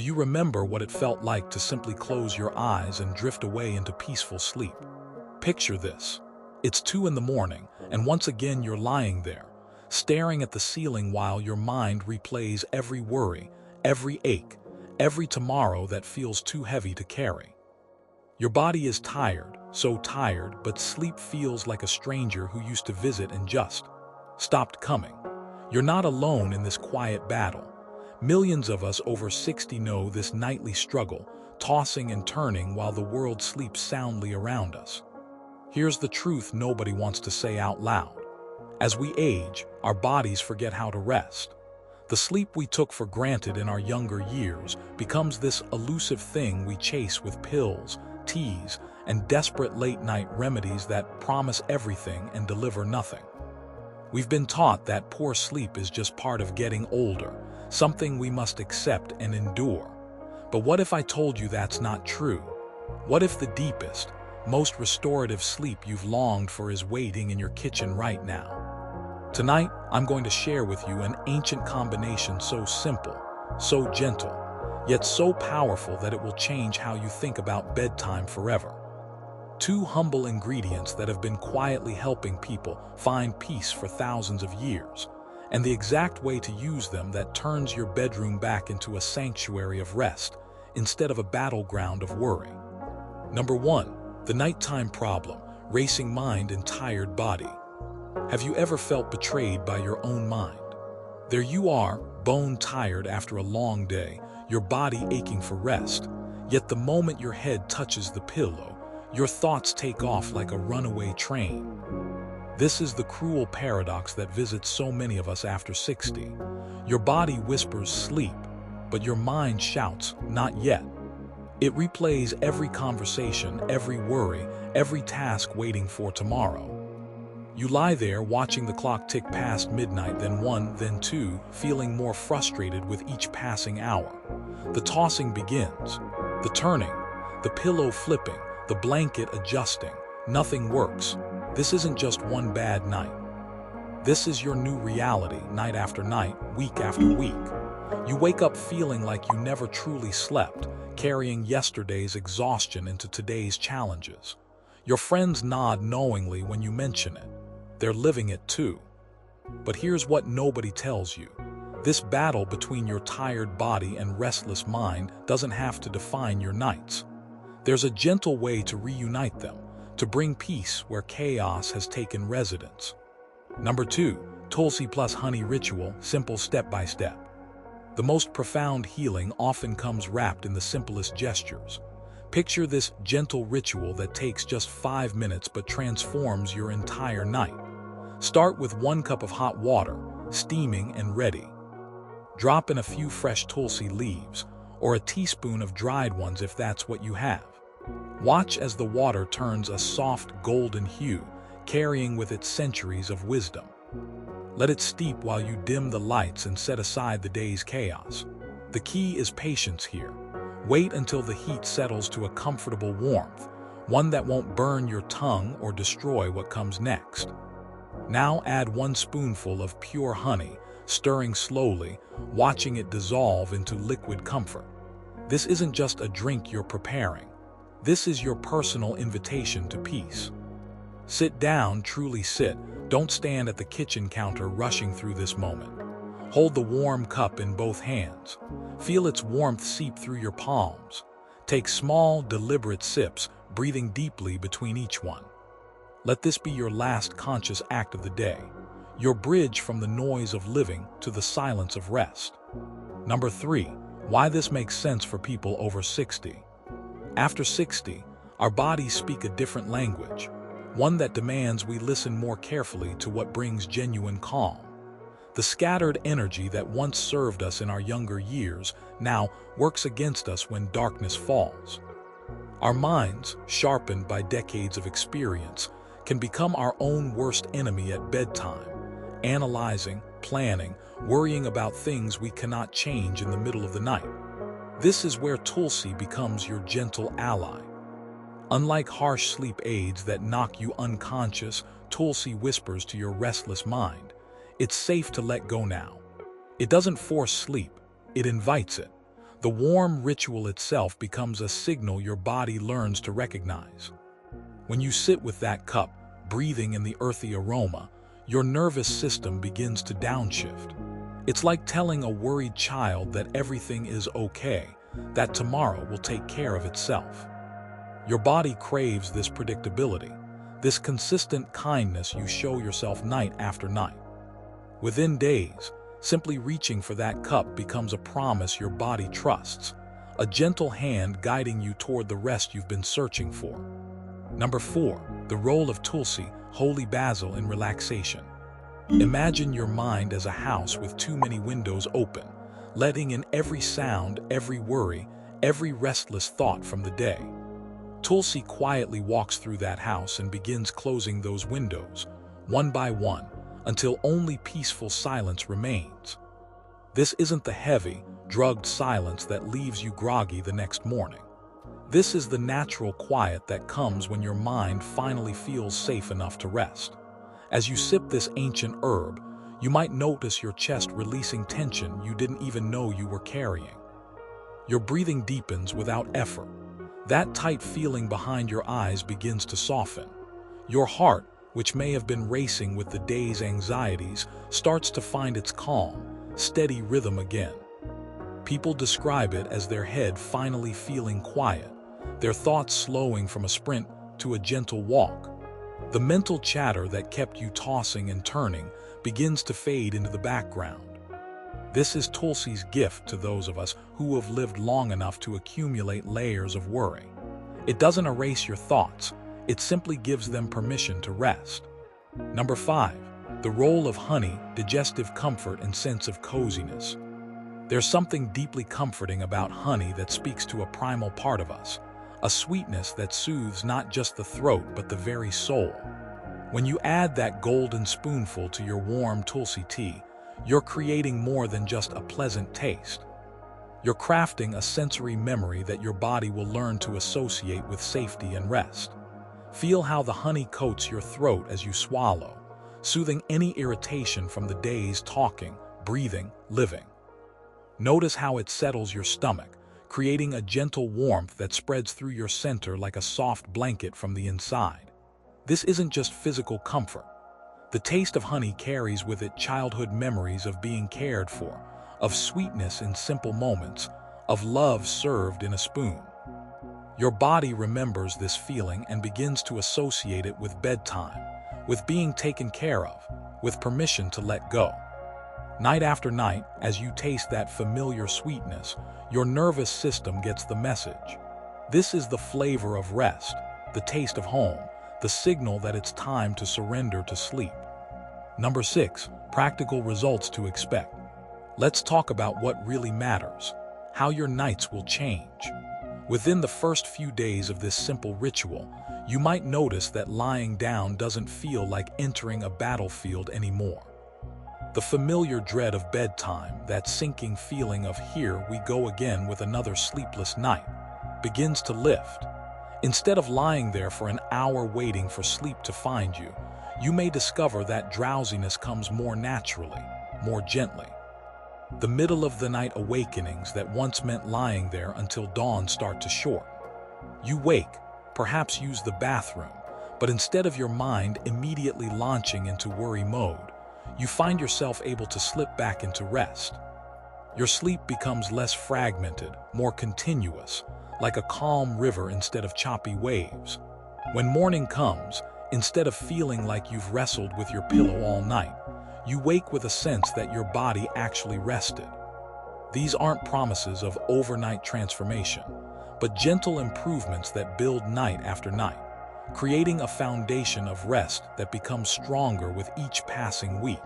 you remember what it felt like to simply close your eyes and drift away into peaceful sleep? Picture this. It's 2 in the morning, and once again you're lying there, staring at the ceiling while your mind replays every worry, every ache, every tomorrow that feels too heavy to carry. Your body is tired, so tired, but sleep feels like a stranger who used to visit and just stopped coming. You're not alone in this quiet battle. Millions of us over 60 know this nightly struggle, tossing and turning while the world sleeps soundly around us. Here's the truth nobody wants to say out loud. As we age, our bodies forget how to rest. The sleep we took for granted in our younger years becomes this elusive thing we chase with pills, teas, and desperate late-night remedies that promise everything and deliver nothing. We've been taught that poor sleep is just part of getting older, something we must accept and endure. But what if I told you that's not true? What if the deepest, most restorative sleep you've longed for is waiting in your kitchen right now? Tonight, I'm going to share with you an ancient combination so simple, so gentle, yet so powerful that it will change how you think about bedtime forever. 2 humble ingredients that have been quietly helping people find peace for thousands of years, and the exact way to use them that turns your bedroom back into a sanctuary of rest instead of a battleground of worry. Number 1, the nighttime problem, racing mind and tired body. Have you ever felt betrayed by your own mind? There you are, bone tired after a long day, your body aching for rest, yet the moment your head touches the pillow, your thoughts take off like a runaway train. This is the cruel paradox that visits so many of us after 60. Your body whispers sleep, but your mind shouts, not yet. It replays every conversation, every worry, every task waiting for tomorrow. You lie there watching the clock tick past midnight, then 1, then 2, feeling more frustrated with each passing hour. The tossing begins, the turning, the pillow flipping, the blanket adjusting. Nothing works. This isn't just one bad night. This is your new reality, night after night, week after week. You wake up feeling like you never truly slept, carrying yesterday's exhaustion into today's challenges. Your friends nod knowingly when you mention it. They're living it too. But here's what nobody tells you. This battle between your tired body and restless mind doesn't have to define your nights. There's a gentle way to reunite them, to bring peace where chaos has taken residence. Number 2, Tulsi plus honey ritual, simple step by step. The most profound healing often comes wrapped in the simplest gestures. Picture this gentle ritual that takes just 5 minutes but transforms your entire night. Start with 1 cup of hot water, steaming and ready. Drop in a few fresh Tulsi leaves, or a teaspoon of dried ones if that's what you have. Watch as the water turns a soft golden hue, carrying with it centuries of wisdom. Let it steep while you dim the lights and set aside the day's chaos. The key is patience here. Wait until the heat settles to a comfortable warmth, one that won't burn your tongue or destroy what comes next. Now add 1 spoonful of pure honey, stirring slowly, watching it dissolve into liquid comfort. This isn't just a drink you're preparing. This is your personal invitation to peace. Sit down, truly sit. Don't stand at the kitchen counter rushing through this moment. Hold the warm cup in both hands. Feel its warmth seep through your palms. Take small, deliberate sips, breathing deeply between each one. Let this be your last conscious act of the day, your bridge from the noise of living to the silence of rest. Number 3, why this makes sense for people over 60. After 60, our bodies speak a different language, one that demands we listen more carefully to what brings genuine calm. The scattered energy that once served us in our younger years now works against us when darkness falls. Our minds, sharpened by decades of experience, can become our own worst enemy at bedtime, analyzing, planning, worrying about things we cannot change in the middle of the night. This is where Tulsi becomes your gentle ally. Unlike harsh sleep aids that knock you unconscious, Tulsi whispers to your restless mind, "It's safe to let go now." It doesn't force sleep, it invites it. The warm ritual itself becomes a signal your body learns to recognize. When you sit with that cup, breathing in the earthy aroma, your nervous system begins to downshift. It's like telling a worried child that everything is okay, that tomorrow will take care of itself. Your body craves this predictability, this consistent kindness you show yourself night after night. Within days, simply reaching for that cup becomes a promise your body trusts, a gentle hand guiding you toward the rest you've been searching for. Number 4, the role of Tulsi, holy basil in relaxation. Imagine your mind as a house with too many windows open, letting in every sound, every worry, every restless thought from the day. Tulsi quietly walks through that house and begins closing those windows, one by one, until only peaceful silence remains. This isn't the heavy, drugged silence that leaves you groggy the next morning. This is the natural quiet that comes when your mind finally feels safe enough to rest. As you sip this ancient herb, you might notice your chest releasing tension you didn't even know you were carrying. Your breathing deepens without effort. That tight feeling behind your eyes begins to soften. Your heart, which may have been racing with the day's anxieties, starts to find its calm, steady rhythm again. People describe it as their head finally feeling quiet, their thoughts slowing from a sprint to a gentle walk. The mental chatter that kept you tossing and turning begins to fade into the background. This is Tulsi's gift to those of us who have lived long enough to accumulate layers of worry. It doesn't erase your thoughts, it simply gives them permission to rest. Number 5, the role of honey, digestive comfort and sense of coziness. There's something deeply comforting about honey that speaks to a primal part of us, a sweetness that soothes not just the throat but the very soul. When you add that golden spoonful to your warm Tulsi tea, you're creating more than just a pleasant taste. You're crafting a sensory memory that your body will learn to associate with safety and rest. Feel how the honey coats your throat as you swallow, soothing any irritation from the day's talking, breathing, living. Notice how it settles your stomach, creating a gentle warmth that spreads through your center like a soft blanket from the inside. This isn't just physical comfort. The taste of honey carries with it childhood memories of being cared for, of sweetness in simple moments, of love served in a spoon. Your body remembers this feeling and begins to associate it with bedtime, with being taken care of, with permission to let go. Night after night, as you taste that familiar sweetness, your nervous system gets the message. This is the flavor of rest, the taste of home, the signal that it's time to surrender to sleep. Number 6, practical results to expect. Let's talk about what really matters, how your nights will change. Within the first few days of this simple ritual, you might notice that lying down doesn't feel like entering a battlefield anymore. The familiar dread of bedtime, that sinking feeling of here we go again with another sleepless night, begins to lift. Instead of lying there for an hour waiting for sleep to find you, you may discover that drowsiness comes more naturally, more gently. The middle-of-the-night awakenings that once meant lying there until dawn start to shorten. You wake, perhaps use the bathroom, but instead of your mind immediately launching into worry mode, you find yourself able to slip back into rest. Your sleep becomes less fragmented, more continuous, like a calm river instead of choppy waves. When morning comes, instead of feeling like you've wrestled with your pillow all night, you wake with a sense that your body actually rested. These aren't promises of overnight transformation, but gentle improvements that build night after night, creating a foundation of rest that becomes stronger with each passing week.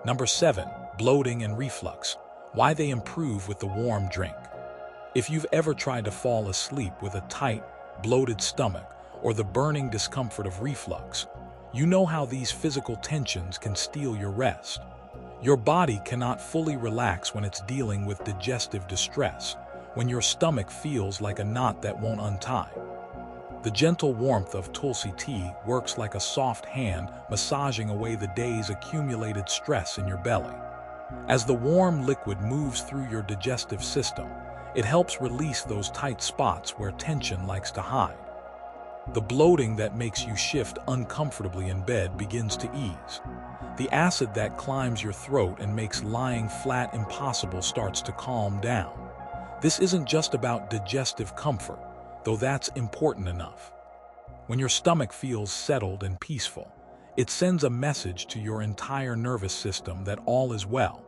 Number 7, bloating and reflux, why they improve with the warm drink. If you've ever tried to fall asleep with a tight, bloated stomach or the burning discomfort of reflux, you know how these physical tensions can steal your rest. Your body cannot fully relax when it's dealing with digestive distress, when your stomach feels like a knot that won't untie. The gentle warmth of Tulsi tea works like a soft hand massaging away the day's accumulated stress in your belly. As the warm liquid moves through your digestive system, It helps release those tight spots where tension likes to hide. The bloating that makes you shift uncomfortably in bed begins to ease. The acid that climbs your throat and makes lying flat impossible starts to calm down. This isn't just about digestive comfort, though that's important enough. When your stomach feels settled and peaceful, it sends a message to your entire nervous system that all is well,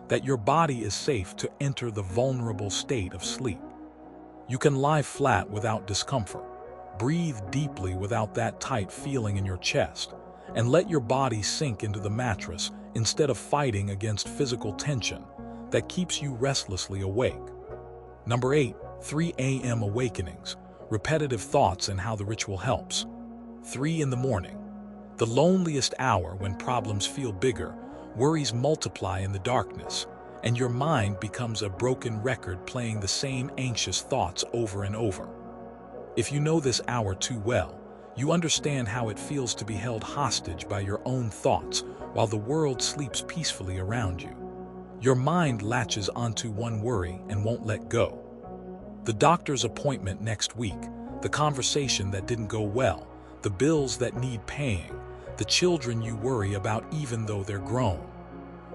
that your body is safe to enter the vulnerable state of sleep. You can lie flat without discomfort, breathe deeply without that tight feeling in your chest, and let your body sink into the mattress instead of fighting against physical tension that keeps you restlessly awake. Number 8, 3 a.m. awakenings, repetitive thoughts and how the ritual helps. 3 in the morning, the loneliest hour when problems feel bigger, worries multiply in the darkness, and your mind becomes a broken record playing the same anxious thoughts over and over. If you know this hour too well, you understand how it feels to be held hostage by your own thoughts while the world sleeps peacefully around you. Your mind latches onto one worry and won't let go. The doctor's appointment next week, the conversation that didn't go well, the bills that need paying, the children you worry about even though they're grown.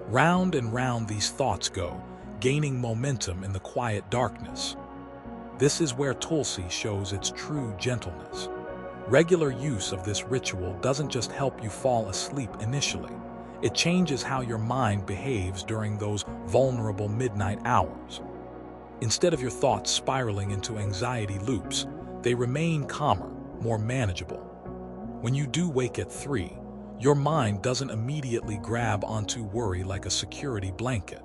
Round and round these thoughts go, gaining momentum in the quiet darkness. This is where Tulsi shows its true gentleness. Regular use of this ritual doesn't just help you fall asleep initially. It changes how your mind behaves during those vulnerable midnight hours. Instead of your thoughts spiraling into anxiety loops, they remain calmer, more manageable. When you do wake at 3, your mind doesn't immediately grab onto worry like a security blanket.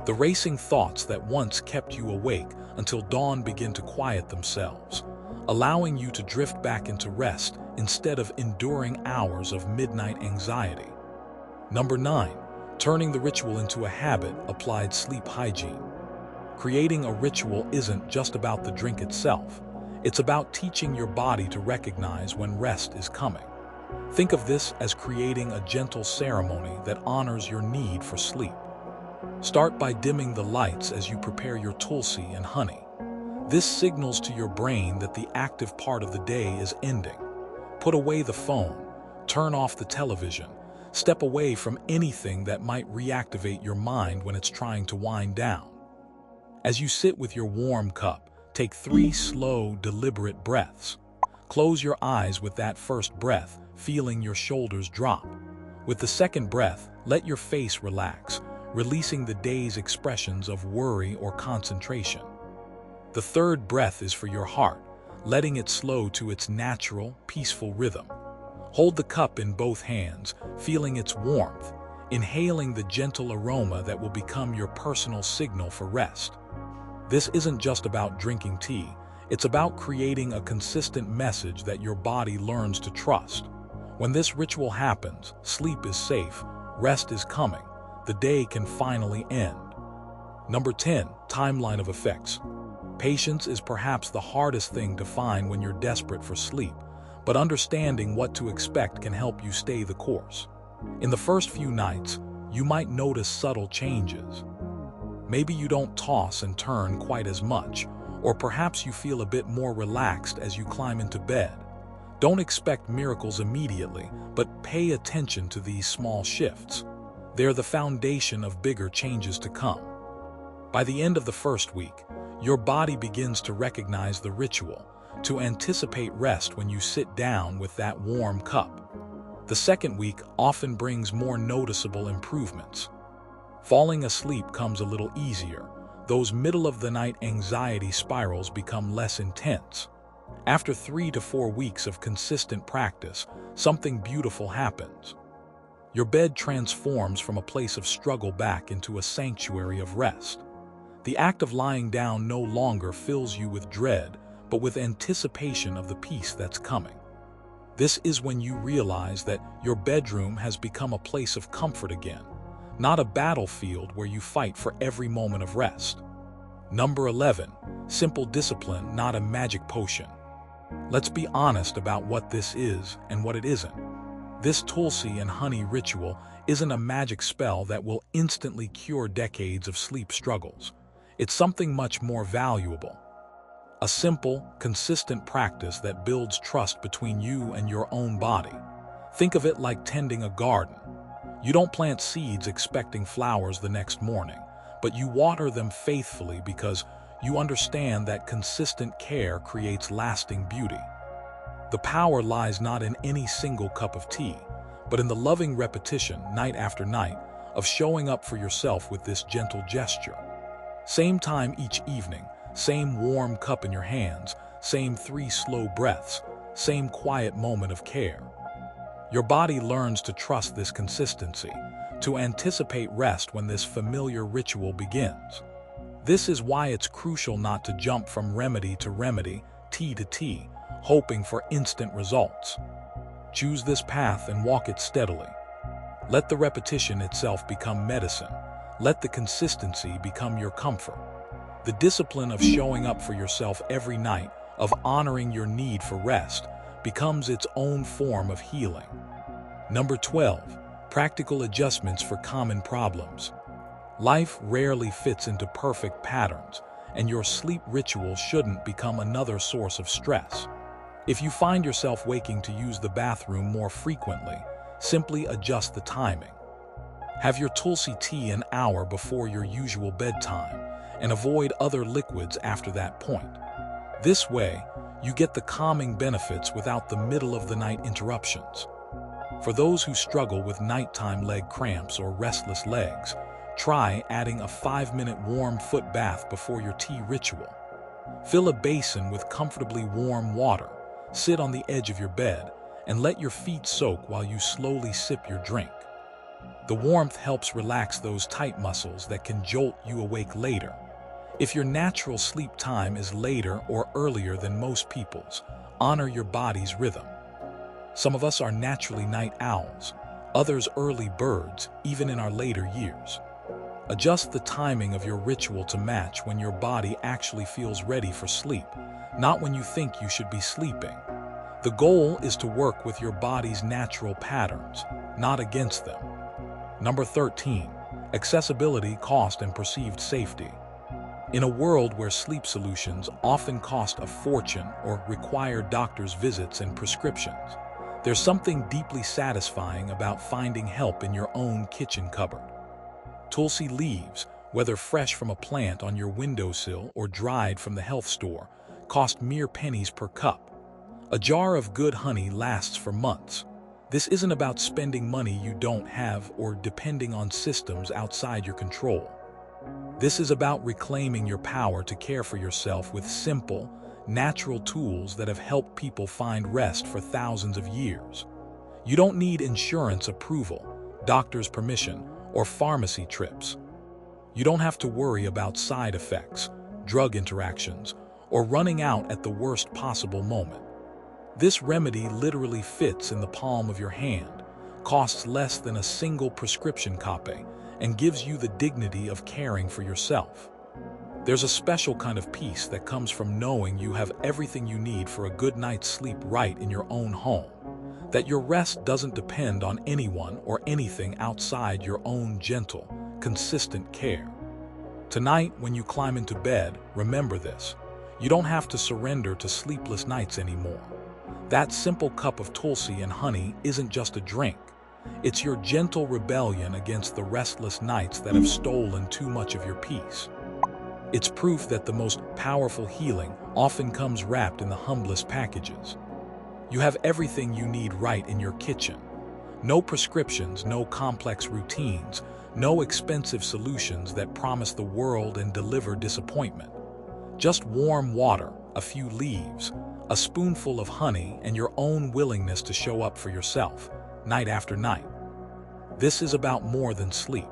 The racing thoughts that once kept you awake until dawn begin to quiet themselves, allowing you to drift back into rest instead of enduring hours of midnight anxiety. Number 9, turning the ritual into a habit, applied sleep hygiene. Creating a ritual isn't just about the drink itself. It's about teaching your body to recognize when rest is coming. Think of this as creating a gentle ceremony that honors your need for sleep. Start by dimming the lights as you prepare your tulsi and honey. This signals to your brain that the active part of the day is ending. Put away the phone, turn off the television, step away from anything that might reactivate your mind when it's trying to wind down. As you sit with your warm cup, take 3 slow, deliberate breaths. Close your eyes with that first breath, feeling your shoulders drop. With the second breath, let your face relax, releasing the day's expressions of worry or concentration. The third breath is for your heart, letting it slow to its natural, peaceful rhythm. Hold the cup in both hands, feeling its warmth, inhaling the gentle aroma that will become your personal signal for rest. This isn't just about drinking tea, it's about creating a consistent message that your body learns to trust. When this ritual happens, sleep is safe, rest is coming, the day can finally end. Number 10, timeline of effects. Patience is perhaps the hardest thing to find when you're desperate for sleep, but understanding what to expect can help you stay the course. In the first few nights, you might notice subtle changes. Maybe you don't toss and turn quite as much, or perhaps you feel a bit more relaxed as you climb into bed. Don't expect miracles immediately, but pay attention to these small shifts. They're the foundation of bigger changes to come. By the end of the first week, your body begins to recognize the ritual, to anticipate rest when you sit down with that warm cup. The second week often brings more noticeable improvements. Falling asleep comes a little easier. Those middle-of-the-night anxiety spirals become less intense. After 3 to 4 weeks of consistent practice, something beautiful happens. Your bed transforms from a place of struggle back into a sanctuary of rest. The act of lying down no longer fills you with dread, but with anticipation of the peace that's coming. This is when you realize that your bedroom has become a place of comfort again, not a battlefield where you fight for every moment of rest. Number 11, simple discipline, not a magic potion. Let's be honest about what this is and what it isn't. This tulsi and honey ritual isn't a magic spell that will instantly cure decades of sleep struggles. It's something much more valuable. A simple, consistent practice that builds trust between you and your own body. Think of it like tending a garden. You don't plant seeds expecting flowers the next morning, but you water them faithfully because you understand that consistent care creates lasting beauty. The power lies not in any single cup of tea, but in the loving repetition, night after night, of showing up for yourself with this gentle gesture. Same time each evening, same warm cup in your hands, same 3 slow breaths, same quiet moment of care. Your body learns to trust this consistency, to anticipate rest when this familiar ritual begins. This is why it's crucial not to jump from remedy to remedy, tea to tea, hoping for instant results. Choose this path and walk it steadily. Let the repetition itself become medicine. Let the consistency become your comfort. The discipline of showing up for yourself every night, of honoring your need for rest, becomes its own form of healing. Number 12. Practical adjustments for common problems. Life rarely fits into perfect patterns, and your sleep ritual shouldn't become another source of stress. If you find yourself waking to use the bathroom more frequently, simply adjust the timing. Have your Tulsi tea an hour before your usual bedtime, and avoid other liquids after that point. This way, you get the calming benefits without the middle-of-the-night interruptions. For those who struggle with nighttime leg cramps or restless legs, try adding a 5-minute warm foot bath before your tea ritual. Fill a basin with comfortably warm water, sit on the edge of your bed, and let your feet soak while you slowly sip your drink. The warmth helps relax those tight muscles that can jolt you awake later. If your natural sleep time is later or earlier than most people's, honor your body's rhythm. Some of us are naturally night owls, others early birds, even in our later years. Adjust the timing of your ritual to match when your body actually feels ready for sleep, not when you think you should be sleeping. The goal is to work with your body's natural patterns, not against them. Number 13. Accessibility, cost, and perceived safety. In a world where sleep solutions often cost a fortune or require doctor's visits and prescriptions, there's something deeply satisfying about finding help in your own kitchen cupboard. Tulsi leaves, whether fresh from a plant on your windowsill or dried from the health store, cost mere pennies per cup. A jar of good honey lasts for months. This isn't about spending money you don't have or depending on systems outside your control. This is about reclaiming your power to care for yourself with simple, natural tools that have helped people find rest for thousands of years. You don't need insurance approval, doctor's permission, or pharmacy trips. You don't have to worry about side effects, drug interactions, or running out at the worst possible moment. This remedy literally fits in the palm of your hand, costs less than a single prescription copay, and gives you the dignity of caring for yourself. There's a special kind of peace that comes from knowing you have everything you need for a good night's sleep right in your own home, that your rest doesn't depend on anyone or anything outside your own gentle, consistent care. Tonight, when you climb into bed, remember this. You don't have to surrender to sleepless nights anymore. That simple cup of Tulsi and honey isn't just a drink. It's your gentle rebellion against the restless nights that have stolen too much of your peace. It's proof that the most powerful healing often comes wrapped in the humblest packages. You have everything you need right in your kitchen. No prescriptions, no complex routines, no expensive solutions that promise the world and deliver disappointment. Just warm water, a few leaves, a spoonful of honey, and your own willingness to show up for yourself, night after night. This is about more than sleep.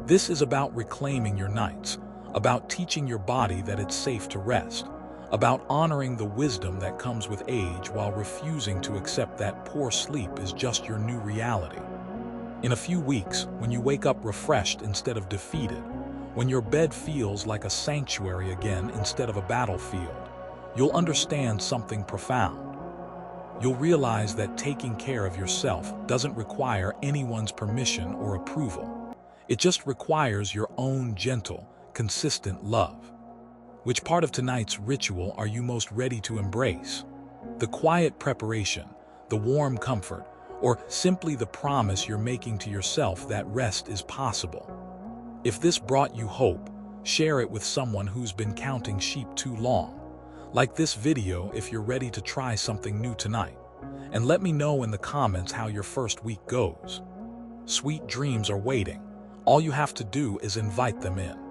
This is about reclaiming your nights, about teaching your body that it's safe to rest, about honoring the wisdom that comes with age while refusing to accept that poor sleep is just your new reality. In a few weeks, when you wake up refreshed instead of defeated, when your bed feels like a sanctuary again instead of a battlefield, you'll understand something profound. You'll realize that taking care of yourself doesn't require anyone's permission or approval. It just requires your own gentle, consistent love. Which part of tonight's ritual are you most ready to embrace? The quiet preparation, the warm comfort, or simply the promise you're making to yourself that rest is possible? If this brought you hope, share it with someone who's been counting sheep too long. Like this video if you're ready to try something new tonight. And let me know in the comments how your first week goes. Sweet dreams are waiting. All you have to do is invite them in.